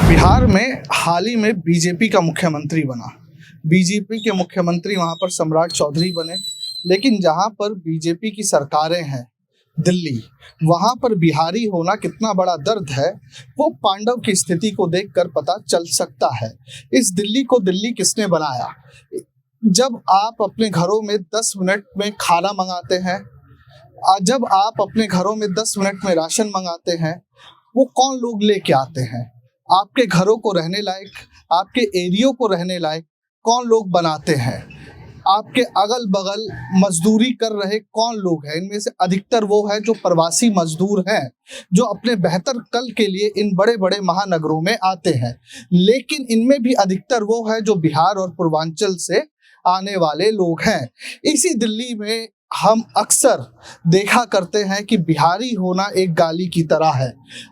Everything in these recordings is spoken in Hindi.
बिहार में हाल ही में बीजेपी का मुख्यमंत्री बना। बीजेपी के मुख्यमंत्री वहां पर सम्राट चौधरी बने, लेकिन जहां पर बीजेपी की सरकारें हैं दिल्ली, वहां पर बिहारी होना कितना बड़ा दर्द है वो पांडव की स्थिति को देखकर पता चल सकता है। इस दिल्ली को दिल्ली किसने बनाया? जब आप अपने घरों में 10 मिनट में खाना मंगाते हैं, जब आप अपने घरों में 10 मिनट में राशन मंगाते हैं, वो कौन लोग लेके आते हैं? आपके घरों को रहने लायक, आपके एरियो को रहने लायक कौन लोग बनाते हैं? आपके अगल बगल मजदूरी कर रहे कौन लोग हैं? इनमें से अधिकतर वो है जो प्रवासी मजदूर हैं, जो अपने बेहतर कल के लिए इन बड़े बड़े महानगरों में आते हैं। लेकिन इनमें भी अधिकतर वो है जो बिहार और पूर्वांचल से आने वाले लोग हैं। इसी दिल्ली में हम अक्सर देखा करते हैं कि बिहारी होना एक गाली की तरह है।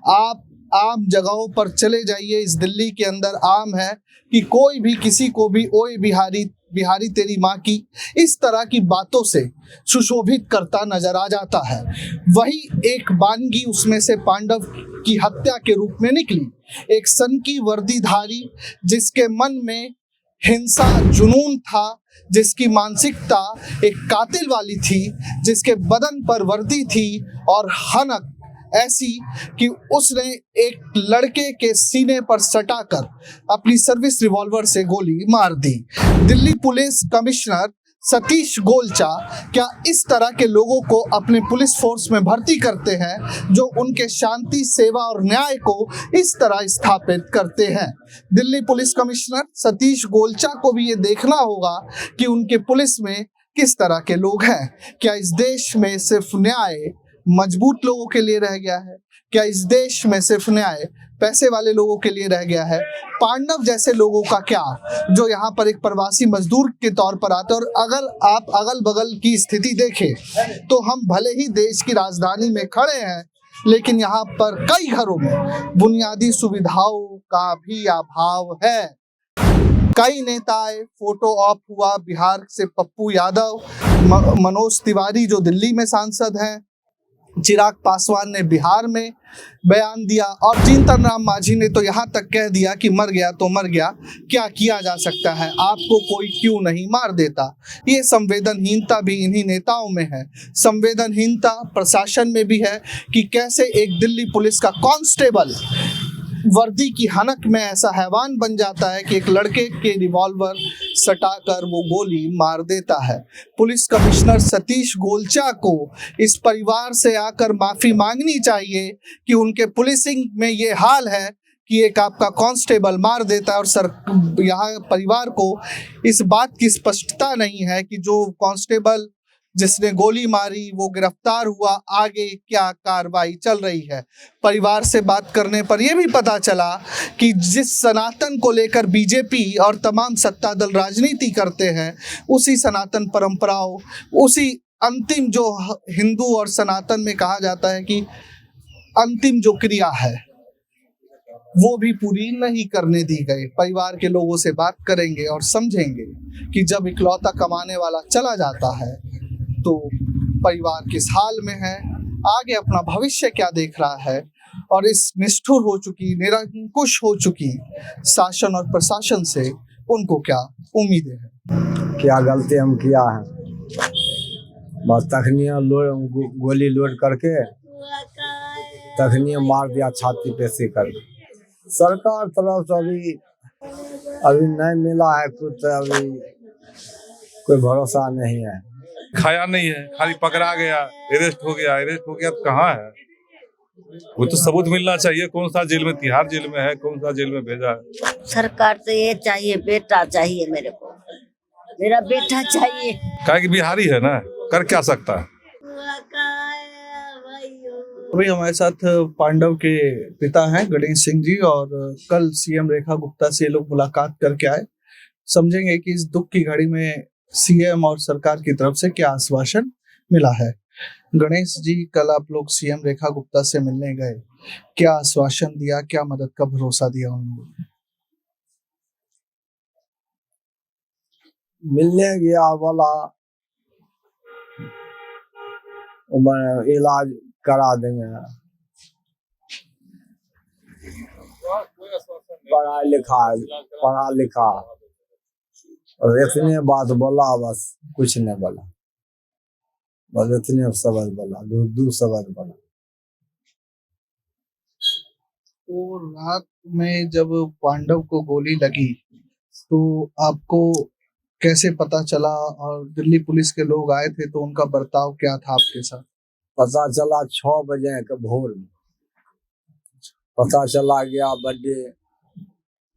आप आम जगहों पर चले जाइए, इस दिल्ली के अंदर आम है कि कोई भी किसी को भी ओए बिहारी, बिहारी तेरी माँ की, इस तरह की बातों से सुशोभित करता नजर आ जाता है। वही एक वानगी उसमें से पांडव की हत्या के रूप में निकली। एक सन की वर्दीधारी जिसके मन में हिंसा जुनून था, जिसकी मानसिकता एक कातिल वाली थी, जिसके बदन पर वर्दी थी और हनक ऐसी कि उसने एक लड़के के सीने पर सटाकर अपनी सर्विस रिवॉल्वर से गोली मार दी। दिल्ली पुलिस कमिश्नर सतीश गोलचा क्या इस तरह के लोगों को अपने पुलिस फोर्स में भर्ती करते हैं जो उनके शांति, सेवा और न्याय को इस तरह स्थापित करते हैं? दिल्ली पुलिस कमिश्नर सतीश गोलचा को भी ये देखना होगा कि उनके पुलिस में किस तरह के लोग हैं। क्या इस देश में सिर्फ न्याय मजबूत लोगों के लिए रह गया है? क्या इस देश में सिर्फ न्याय पैसे वाले लोगों के लिए रह गया है? पांडव जैसे लोगों का क्या, जो यहाँ पर एक प्रवासी मजदूर के तौर पर आते हैं? और अगर आप अगल बगल की स्थिति देखें तो हम भले ही देश की राजधानी में खड़े हैं, लेकिन यहाँ पर कई घरों में बुनियादी सुविधाओं का भी अभाव है। कई नेताएं, फोटो ऑप हुआ बिहार से पप्पू यादव, मनोज तिवारी जो दिल्ली में सांसद हैं, चिराग पासवान ने बिहार में बयान दिया, और जीतन राम मांझी ने तो यहाँ तक कह दिया कि मर गया तो मर गया, क्या किया जा सकता है, आपको कोई क्यों नहीं मार देता। ये संवेदनहीनता भी इन्हीं नेताओं में है। संवेदनहीनता प्रशासन में भी है कि कैसे एक दिल्ली पुलिस का कांस्टेबल वर्दी की हनक में ऐसा हैवान बन जाता है कि एक लड़के के रिवॉल्वर सटाकर वो गोली मार देता है। पुलिस कमिश्नर सतीश गोलचा को इस परिवार से आकर माफी मांगनी चाहिए कि उनके पुलिसिंग में ये हाल है कि एक आपका कांस्टेबल मार देता है और यहाँ परिवार को इस बात की स्पष्टता नहीं है कि जो कांस्टेबल जिसने गोली मारी वो गिरफ्तार हुआ, आगे क्या कार्रवाई चल रही है। परिवार से बात करने पर यह भी पता चला कि जिस सनातन को लेकर बीजेपी और तमाम सत्ता दल राजनीति करते हैं, उसी सनातन परंपराओं, उसी अंतिम जो हिंदू और सनातन में कहा जाता है कि अंतिम जो क्रिया है वो भी पूरी नहीं करने दी गई। परिवार के लोगों से बात करेंगे और समझेंगे कि जब इकलौता कमाने वाला चला जाता है तो परिवार किस हाल में है, आगे अपना भविष्य क्या देख रहा है, और इस निष्ठुर हो चुकी, निरंकुश हो चुकी शासन और प्रशासन से उनको क्या उम्मीदें हैं। क्या गलती हम किया है, बस तखनिया गोली लोड करके तखनिया मार दिया छाती पे से कर। सरकार तरफ से अभी नहीं मिला है कुछ, अभी कोई भरोसा नहीं है। खाया नहीं है, खाली पकड़ा गया, अरेस्ट हो गया तो कहाँ है? वो तो सबूत मिलना चाहिए, कौन सा जेल में, तिहाड़ जेल में है, कौन सा जेल में भेजा है। सरकार से ये चाहिए, बेटा चाहिए मेरे को, मेरा बेटा चाहिए। क्या कि बिहारी है ना, कर क्या सकता है। अभी हमारे साथ पांडव के पिता हैं गणेश सिंह जी, और कल सीएम रेखा गुप्ता से लोग मुलाकात करके आए। समझेंगे कि इस दुख की घड़ी में सीएम और सरकार की तरफ से क्या आश्वासन मिला है। गणेश जी, कल आप लोग सीएम रेखा गुप्ता से मिलने गए, क्या आश्वासन दिया, क्या मदद का भरोसा दिया उन लोगों ने? मिलने गया बोला इलाज करा देंगे, पढ़ा लिखा और इतने बात बोला, बस कुछ नहीं बोला, बस इतने शब्द बोला, दो शब्द बोला। तो रात में जब पांडव को गोली लगी तो आपको कैसे पता चला, और दिल्ली पुलिस के लोग आए थे तो उनका बर्ताव क्या था आपके साथ? पता चला 6 बजे के भोर में, पता चला गया बर्थडे,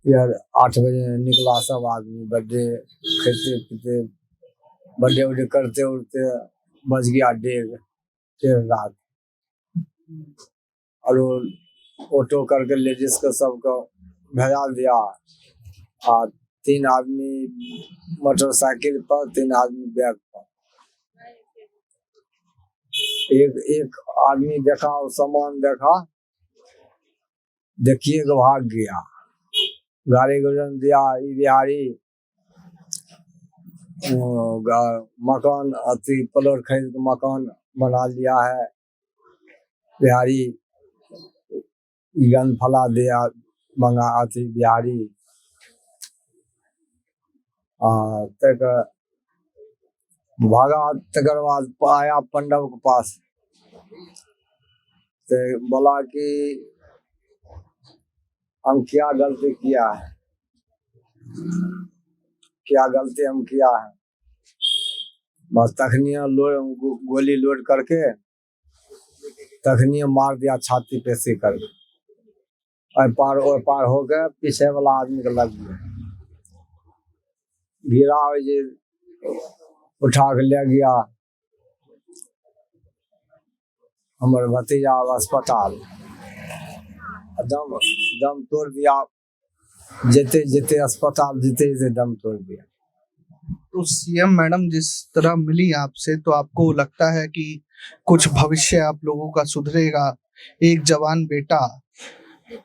यार 8 बजे निकला सब आदमी, बर्थडे खेते पीते बर्थडे उर्थडे करते उड़ते बज गया 1:30 रात। और ऑटो करके लेडीज को सबको भेजा दिया, और 3 आदमी मोटरसाइकिल पर, 3 आदमी बैग पर। एक आदमी देखा और सामान देखा, देखिए कि भाग गया, गाड़ी गुजर दिया। बिहारी मकान अति प्लॉट खरीद के मकान बना लिया है, बिहारी गन फला दिया, मंगा अति बिहारी। तक भागा, तकर बाद आया पंडव के पास, तो बोला कि हम क्या गलती किया है, क्या गलती हम किया है। बस तखनिया गोली लोड करके तखनिया मार दिया छाती पे से कर, और पार हो गए, पीछे वाला आदमी को लग गया, गिरा जे उठा के ले गया हमारे भतीजा अस्पताल, दम तोड़ दिया, जेते जेते अस्पताल जीते दम तोड़ दिया। तो सीएम मैडम जिस तरह मिली आपसे, तो आपको लगता है कि कुछ भविष्य आप लोगों का सुधरेगा? एक जवान बेटा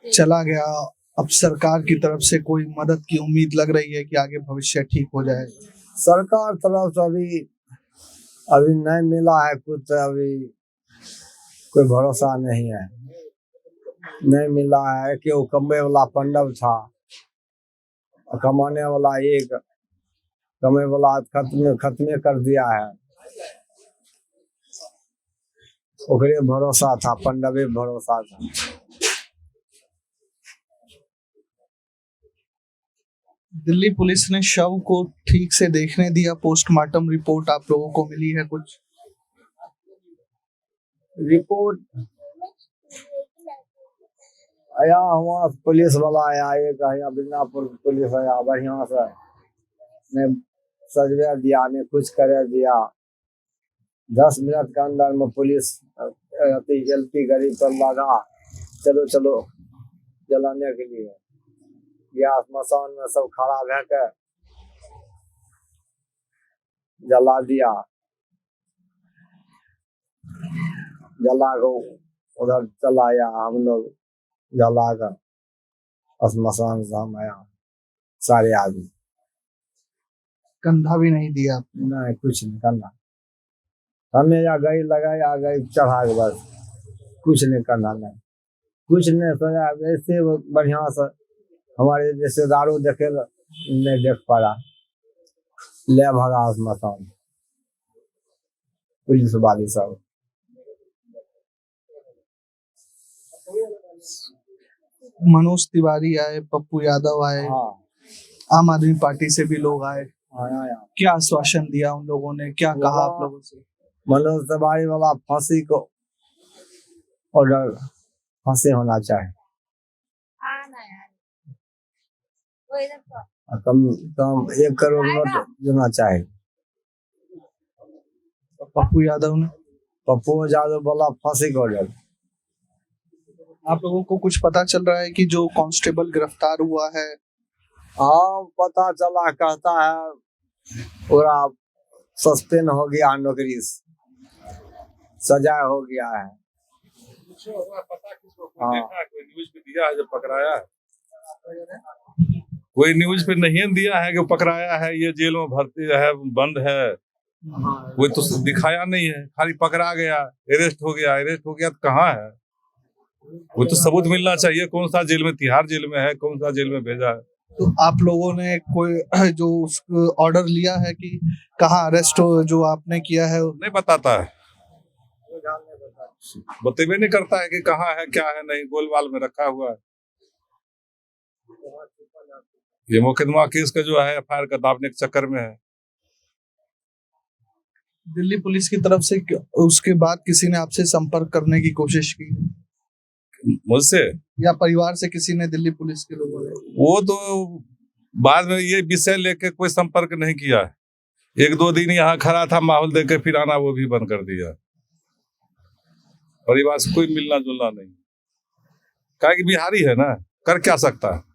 चला गया, अब सरकार की तरफ से कोई मदद की उम्मीद लग रही है कि आगे भविष्य ठीक हो जाएगा? सरकार तरफ से अभी नहीं मिला है कुछ, अभी कोई भरोसा नहीं है, नहीं मिला है कि वो कमरे वाला पंडव था, कमाने वाला एक, कमे वाला खत्म कर दिया है, ओकरे भरोसा था, पंडवे भरोसा था। दिल्ली पुलिस ने शव को ठीक से देखने दिया, पोस्टमार्टम रिपोर्ट आप लोगों को मिली है कुछ? रिपोर्ट आया, वहाँ पुलिस वाला आया, एक आया बिजनापुर पुलिस आया, बढ़िया से ने सजवा दिया, ने कुछ कर दिया। 10 मिनट के अंदर में पुलिस एलपी गाड़ी पर लगा, चलो चलो जलाने के लिए गया, स्मशान में सब खड़ा भे के जला दिया, जला को उधर चलाया, हम लोग जला कर स्मशान से हम आया सारे आदमी। कंधा भी नहीं दिया आपने? नहीं, कुछ नहीं करना, हमें या गई लगाया, गई चढ़ा के, बस कुछ नहीं करना, नहीं कुछ नहीं सजा। ऐसे बढ़िया से हमारे रिश्तेदारों देखे नहीं देख पाया, ले भगा स्मशान पुलिस वाली सब। मनोज तिवारी आए, पप्पू यादव आए, हाँ, आम आदमी पार्टी से भी लोग आए, आया। क्या आश्वासन दिया उन लोगों ने, क्या कहा आप लोगों से? मनोज तिवारी वाला फांसी को ऑर्डर, फांसी होना चाहिए, कम कम 1 करोड़ नोट देना चाहिए। पप्पू यादव ने? पप्पू यादव वाला फांसी का ऑर्डर। आप लोगों को कुछ पता चल रहा है कि जो कांस्टेबल गिरफ्तार हुआ है? हाँ, पता चला, कहता है पूरा सस्पेंड हो गया, नौकरी से सजा हो गया है। पता किसको देखा है, कोई न्यूज़ में दिया है जब पकड़ाया है? कोई न्यूज पे नहीं दिया है कि पकड़ाया है, ये जेल में भर्ती है, बंद है, कोई तो दिखाया नहीं है। खाली पकड़ा गया, अरेस्ट हो गया तो कहाँ है? वो तो सबूत मिलना चाहिए, कौन सा जेल में, तिहाड़ जेल में है, कौन सा जेल में भेजा है। तो आप लोगों ने कोई जो ऑर्डर लिया है कि कहाँ अरेस्ट हो, जो आपने किया है? नहीं बताता है, बतेबे नहीं करता है कि कहाँ है, क्या है, नहीं, गोलमाल में रखा हुआ है। ये मुकदमा केस का जो है एफआईआर का दाबने के चक्कर में है। दिल्ली पुलिस की तरफ से उसके बाद किसी ने आपसे संपर्क करने की कोशिश की? मुझसे या परिवार से किसी ने, दिल्ली पुलिस के लोगों ने? वो तो बाद में ये विषय लेके कोई संपर्क नहीं किया। 1-2 दिन यहाँ खड़ा था, माहौल देख के फिर आना वो भी बंद कर दिया। परिवार से कोई मिलना जुलना नहीं, क्या कि बिहारी है ना, कर क्या सकता है।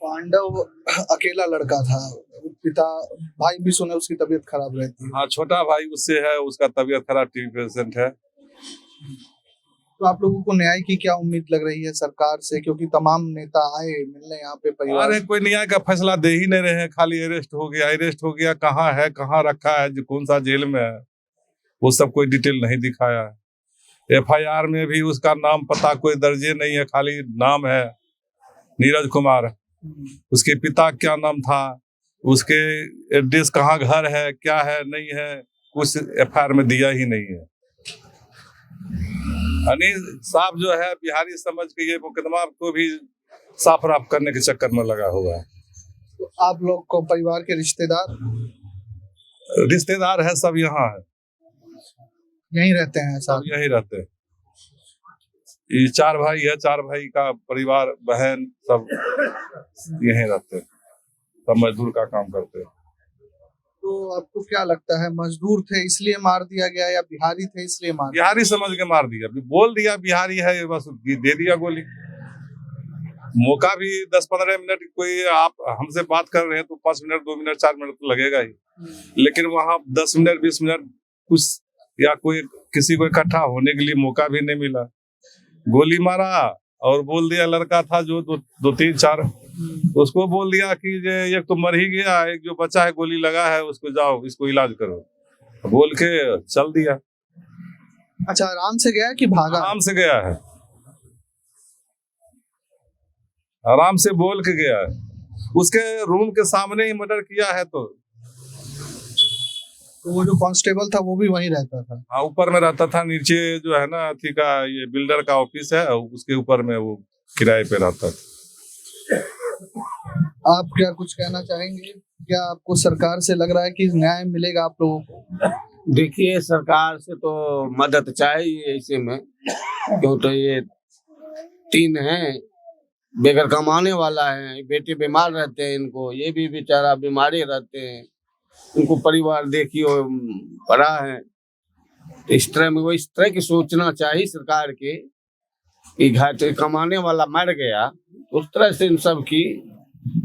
पांडव अकेला लड़का था, पिता भाई भी सुने उसकी तबीयत खराब रहती है। हाँ, छोटा भाई उससे है, उसका तबीयत खराब, टीबी पेशेंट है। तो आप लोगों को न्याय की क्या उम्मीद लग रही है सरकार से, क्योंकि तमाम नेता आए मिलने यहाँ पे परिवार? अरे कोई न्याय का फैसला दे ही नहीं रहे हैं, खाली अरेस्ट हो गया, कहाँ है, कहाँ रखा है, जो कौन सा जेल में है, वो सब कोई डिटेल नहीं दिखाया। एफआईआर में भी उसका नाम पता कोई दर्जे नहीं है, खाली नाम है नीरज कुमार। उसके पिता क्या नाम था, उसके एड्रेस कहाँ घर है, क्या है, नहीं है, कुछ एफआईआर में दिया ही नहीं है। अनिल साहब जो है बिहारी समझ के ये मुकदमा को भी साफ राफ करने के चक्कर में लगा हुआ है। तो आप लोग को परिवार के रिश्तेदार है, सब यहाँ है, यहीं रहते हैं? सब यहीं रहते हैं। ये 4 भाई है, 4 भाई का परिवार, बहन सब यहीं रहते हैं, सब मजदूर का काम करते हैं। तो आपको क्या लगता है, मजदूर थे इसलिए मार दिया गया या बिहारी थे इसलिए मार दिया? बिहारी समझ के मार दिया, बोल दिया बिहारी है, बस दे दिया गोली। मौका भी 10-15 मिनट, कोई आप हमसे बात कर रहे हैं तो 5 मिनट, 2 मिनट, 4 मिनट तो लगेगा ही, लेकिन वहाँ 10 मिनट, 20 मिनट कुछ, या कोई किसी को इकट्ठा होने के लिए मौका भी नहीं मिला। गोली मारा और बोल दिया, लड़का था जो 2-3-4, उसको बोल दिया कि एक तो मर ही गया, एक जो बच्चा है गोली लगा है, उसको जाओ, इसको इलाज करो, बोल के चल दिया। अच्छा, आराम से गया कि भागा? आराम से गया है, आराम से बोल के गया है। उसके रूम के सामने ही मर्डर किया है। तो वो जो कांस्टेबल था वो भी वहीं रहता था? हाँ, ऊपर में रहता था, नीचे जो है ना अथी का, ये बिल्डर का ऑफिस है, उसके ऊपर में वो किराए पे रहता था। आप क्या कुछ कहना चाहेंगे? क्या आपको सरकार से लग रहा है कि न्याय मिलेगा आप लोगों को? देखिए, सरकार से तो मदद चाहिए ऐसे में, क्यों तो ये 3 हैं, बेघर कमाने वाला है, बेटे बीमार रहते हैं, इनको ये भी बेचारा बीमारी रहते हैं, उनको परिवार देखिए पड़ा है। तो इस तरह की सोचना चाहिए सरकार के कि घाटे कमाने वाला मर गया, उस तरह से इन सब की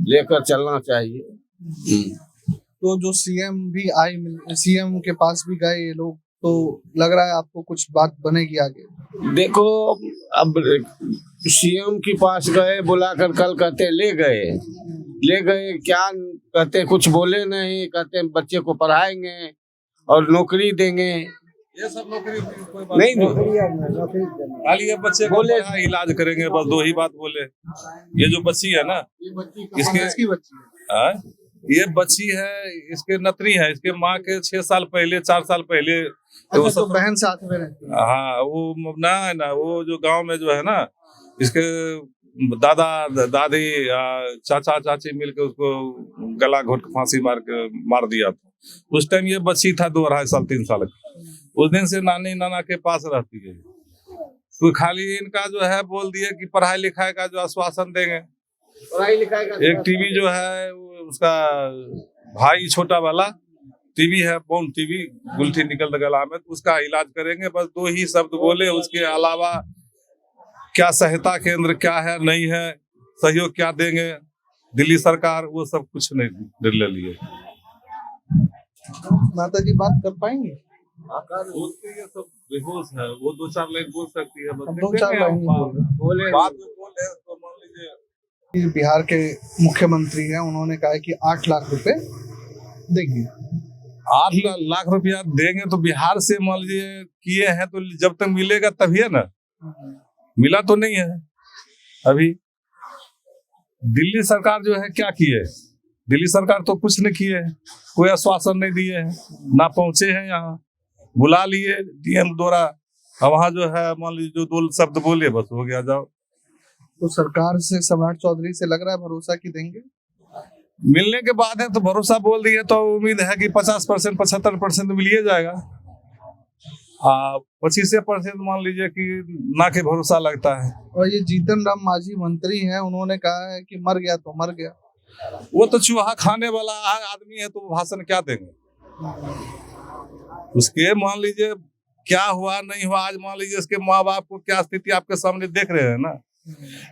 लेकर चलना चाहिए। तो जो सीएम भी आए, सीएम के पास भी गए ये लोग, तो लग रहा है आपको कुछ बात बनेगी आगे? देखो, अब सीएम के पास गए, बुलाकर कल कहते ले गए, क्या कहते, कुछ बोले नहीं, कहते बच्चे को पढ़ाएंगे और नौकरी देंगे। ये सब नौकरी कोई बात नहीं, खाली ये बच्चे को इलाज करेंगे, बस 2 ही बात बोले। ये जो बच्ची है ना, इसकी बच्ची है? ये बच्ची है, इसके नतनी है, इसके माँ के 6 साल पहले, 4 साल पहले तो बहन साथ में रहती है? हाँ, वो ना है ना, वो जो गांव में जो है ना, इसके दादा दादी चाचा चाची मिलकर उसको गला घोट के फांसी मार दिया था। उस टाइम ये बच्ची था 2-2.5 साल 3 साल की। उस दिन से नानी नाना के पास रहती है। तो खाली इनका जो है बोल दिए कि पढ़ाई लिखाई का जो आश्वासन देंगे। पढ़ाई लिखाई का एक टीवी जो है उसका भाई छोटा वाला टीवी है, बोन टीवी, गुलठी निकल गला में, तो उसका इलाज करेंगे, बस 2 ही शब्द बोले। उसके अलावा क्या सहायता केंद्र क्या है, नहीं है, सहयोग क्या देंगे दिल्ली सरकार, वो सब कुछ नहीं ले लिए। माता जी बात कर पाएंगे? बोलते ये सब बेहोश है, वो 2-4 लाइन बोल सकती है, बस अब देखते 2-4 हैं लाइन हम ही बोल रहे हैं। बोले बाद में बोले तो मान लीजिए कि बिहार के मुख्यमंत्री हैं, उन्होंने कहा है कि 8 लाख रुपए देंगे। 8 लाख रुपया देंगे तो बिहार से मान लीजिए किए हैं तो जब तक मिलेगा तभी है ना, मिला तो नहीं है अभी। दिल्ली सरकार जो है क्या की है, दिल्ली सरकार तो कुछ नहीं किए है, कोई आश्वासन नहीं दिए है, ना पहुंचे हैं यहाँ, बुला लिए डीएम द्वारा, अब वहाँ जो है मान लीजिए जो 2 शब्द बोले बस हो गया जाओ। तो सरकार से सम्राट चौधरी से लग रहा है भरोसा कि देंगे। मिलने के बाद है तो भरोसा बोल दिए तो उम्मीद है कि 50% 75% मिल ही जाएगा। 25% मान लीजिए कि ना के भरोसा लगता है। और ये जीतन राम मांझी मंत्री हैं, उन्होंने कहा है कि मर गया तो मर गया। वो तो चूहा खाने वाला आदमी है तो वो भाषण क्या देंगे, उसके मान लीजिए क्या हुआ नहीं हुआ, आज मान लीजिए उसके माँ बाप को क्या स्थिति आपके सामने देख रहे हैं ना,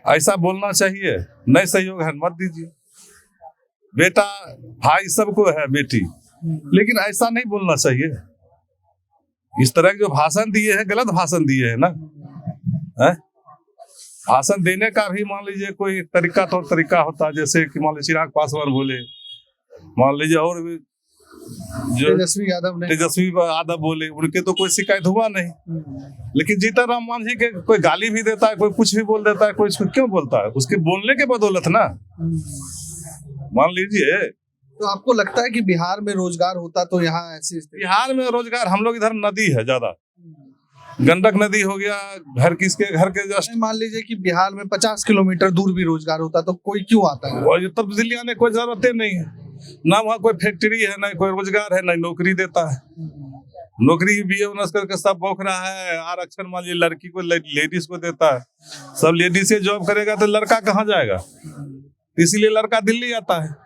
ऐसा बोलना चाहिए। नहीं सहयोग है मत दीजिए, बेटा भाई सबको है बेटी, लेकिन ऐसा नहीं बोलना चाहिए। इस तरह के जो भाषण दिए हैं गलत भाषण दिए हैं ना, है? भाषण देने का भी मान लीजिए कोई तरीका तो तरीका होता है, जैसे कि मान लीजिए चिराग पासवान बोले, मान लीजिए और भी जो तेजस्वी यादव बोले, उनके तो कोई शिकायत हुआ नहीं। लेकिन जीतन राम मांझी के कोई गाली भी देता है, कोई कुछ भी बोल देता है, कोई इसको क्यों बोलता है, उसके बोलने के बदौलत ना। मान लीजिए तो आपको लगता है कि बिहार में रोजगार होता तो यहाँ ऐसी स्थिति। बिहार में रोजगार, हम लोग इधर नदी है ज्यादा, गंडक नदी हो गया, किसके घर के जस्ट मान लीजिए कि बिहार में 50 किलोमीटर दूर भी रोजगार होता तो कोई क्यों आता है। और तब दिल्ली आने कोई जरूरत नहीं है, ना वहाँ कोई फैक्ट्री है, ना कोई रोजगार है, ना नौकरी देता है। नौकरी भी ऑनर्स करके सब भौंक रहा है, आरक्षण मान लीजिए लड़की को लेडीज को देता है, सब लेडीज से जॉब करेगा तो लड़का कहाँ जाएगा, इसीलिए लड़का दिल्ली आता है।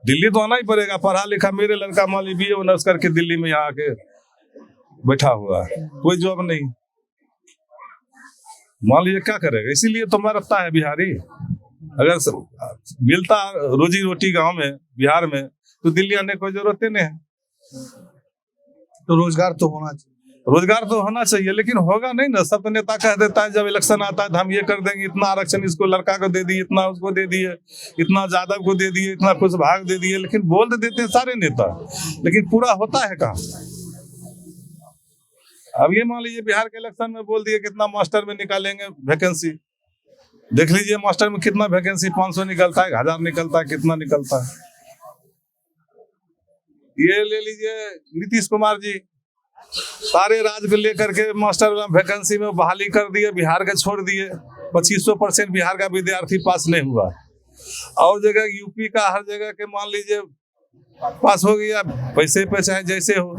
दिल्ली तो आना ही पड़ेगा, पढ़ा लिखा मेरे लड़का मान लीजिए BA ऑनर्स करके दिल्ली में यहाँ आके बैठा हुआ है, कोई जॉब नहीं, मान लीजिए क्या करेगा। इसीलिए तो मरता है बिहारी। अगर मिलता रोजी रोटी गांव में बिहार में तो दिल्ली आने की जरूरत नहीं है। तो रोजगार तो होना चाहिए, रोजगार तो होना चाहिए, लेकिन होगा नहीं ना। सब नेता कह देता है जब इलेक्शन आता है तो हम ये कर देंगे, इतना आरक्षण इसको लड़का को दे दिए, इतना उसको दे दिए, इतना यादव को दे दिए, इतना कुछ भाग दे दिए, लेकिन बोल तो देते हैं सारे नेता, लेकिन पूरा होता है कहाँ। अब ये मान लीजिए बिहार के इलेक्शन में बोल दिए कितना मास्टर में निकालेंगे वैकेंसी, देख लीजिए मास्टर में कितना वैकेंसी, 500 निकलता है, 1000 निकलता है, कितना निकलता है। ये ले लीजिए नीतीश कुमार जी, सारे राज्य को लेकर के मास्टर वैकेंसी में बहाली कर दिए, बिहार का छोड़ दिए। 2500% बिहार का विद्यार्थी पास नहीं हुआ, और जगह यूपी का हर जगह के मान लीजिए पास हो गया, पैसे पे चाहे जैसे हो,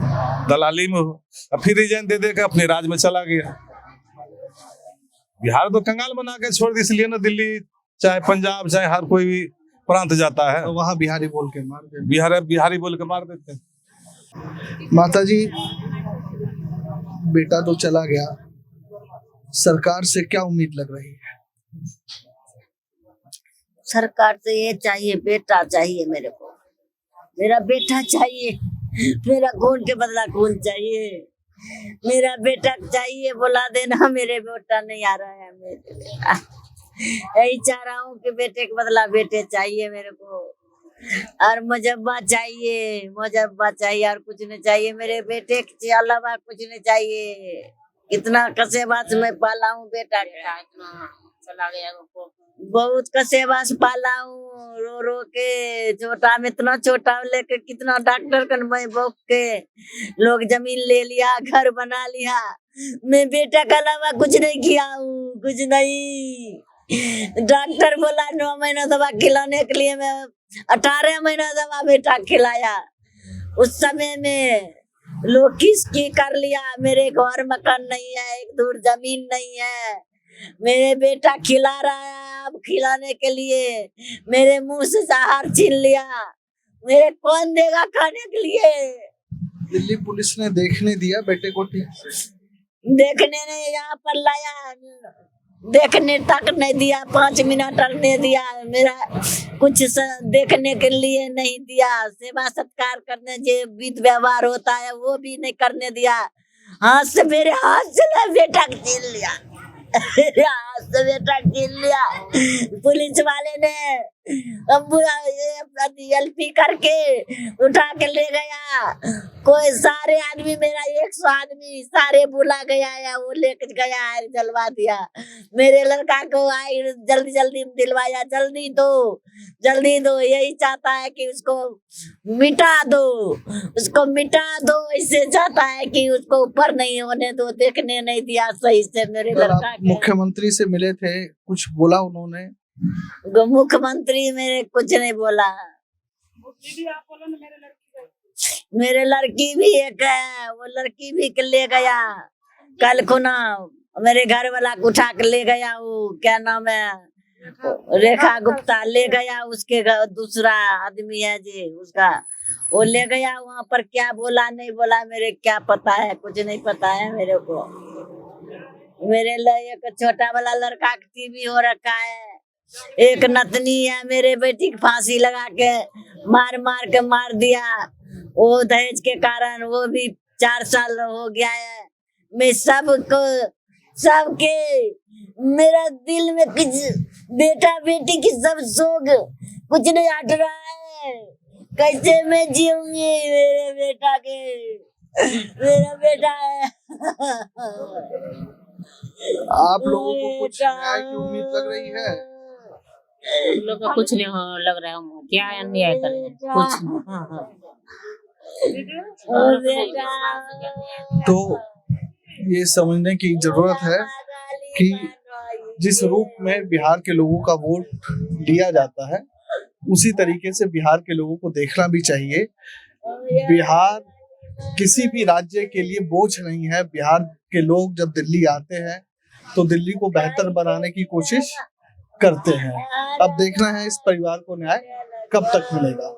दलाली में हो, अब फिर रिजाइन दे दे के अपने राज्य में चला गया। बिहार तो कंगाल बना के छोड़ दी, इसलिए ना दिल्ली चाहे पंजाब चाहे हर कोई भी प्रांत जाता है, तो वहाँ बिहारी बोल के मार देते। बिहारी बोल के मार देते हैं। माता जी, बेटा तो चला गया, सरकार से क्या उम्मीद लग रही है। सरकार से ये चाहिए, बेटा चाहिए मेरे को, मेरा बेटा चाहिए, मेरा खून के बदला खून चाहिए, मेरा बेटा चाहिए, बुला देना। मेरे बेटा नहीं आ रहा है, मेरे बेटा यही चाह रहा हूँ कि बेटे के बदला बेटे चाहिए मेरे को, और मुजब्बा चाहिए, मुजब्बा चाहिए, और कुछ नहीं चाहिए। मेरे बेटे के अलावा कुछ नहीं चाहिए। इतना कसेबास में पाला हूँ बेटा, चला गया बहुत कसेबास पाला हूँ, रो रो के, छोटा में इतना छोटा लेके कितना डॉक्टर कन मैं बोक के लोग जमीन ले लिया, घर बना लिया, मैं बेटा के अलावा कुछ नहीं किया हूँ, कुछ नहीं। डॉक्टर बोला 9 महीना दवा खिलाने के लिए, मैं 18 महीना दवा बेटा खिलाया। उस समय में लोग किसकी कर लिया, मेरे घर मकान नहीं है, एक दूर जमीन नहीं है, मेरे बेटा खिला रहा है। अब खिलाने के लिए मेरे मुंह से जहर छीन लिया, मेरे कौन देगा खाने के लिए। दिल्ली पुलिस ने देखने दिया बेटे को ठीक से, देखने ने यहाँ पर लाया, देखने तक नहीं दिया, 5 मिनट नहीं दिया, मेरा कुछ देखने के लिए नहीं दिया, सेवा सत्कार करने जो विध व्यवहार होता है वो भी नहीं करने दिया। हाथ से मेरे हाथ से बेटा छीन लिया, हाथ से बेटा छीन लिया। पुलिस वाले ने एलपी करके उठा के ले गया। कोई सारे आदमी, मेरा 100 आदमी सारे बुला गया है, वो लेके गया है, जलवा दिया। मेरे लड़का को आई जल्दी जल्दी दिलवाया, जल्दी दो, यही चाहता है कि उसको मिटा दो, इससे चाहता है कि उसको ऊपर नहीं होने दो, देखने नहीं दिया सही से मेरे लड़का के। मुख्यमंत्री से मिले थे, कुछ बोला उन्होंने? मुख्यमंत्री मेरे कुछ नहीं बोला। मेरे लड़की भी एक है, वो लड़की भी ले गया कल को ना, मेरे घर वाला को उठा के ले गया। वो क्या नाम है, रेखा गुप्ता ले गया, उसके दूसरा आदमी है जी उसका, वो ले गया। वहाँ पर क्या बोला नहीं बोला मेरे क्या पता है, कुछ नहीं पता है मेरे को। मेरे लिए एक छोटा वाला लड़का टीवी हो रखा है, एक नतनी है, मेरे बेटी की फांसी लगा के मार के मार दिया, वो दहेज के कारण, वो भी 4 साल हो गया है। मैं सबके मेरा दिल में कुछ बेटा बेटी की सब शोक कुछ नहीं हट रहा है। कैसे मैं जीऊंगी, मेरे बेटा मेरा बेटा है। आप लोगों को कुछ न्याय की उम्मीद लग रही है? लोग को कुछ नहीं लग रहा है, क्या अन्याय करें, कुछ तो ये समझने की जरूरत है कि जिस रूप में बिहार के लोगों का वोट लिया जाता है, उसी तरीके से बिहार के लोगों को देखना भी चाहिए। बिहार किसी भी राज्य के लिए बोझ नहीं है। बिहार के लोग जब दिल्ली आते हैं तो दिल्ली को बेहतर बनाने की कोशिश करते हैं। अब देखना है इस परिवार को न्याय कब तक मिलेगा।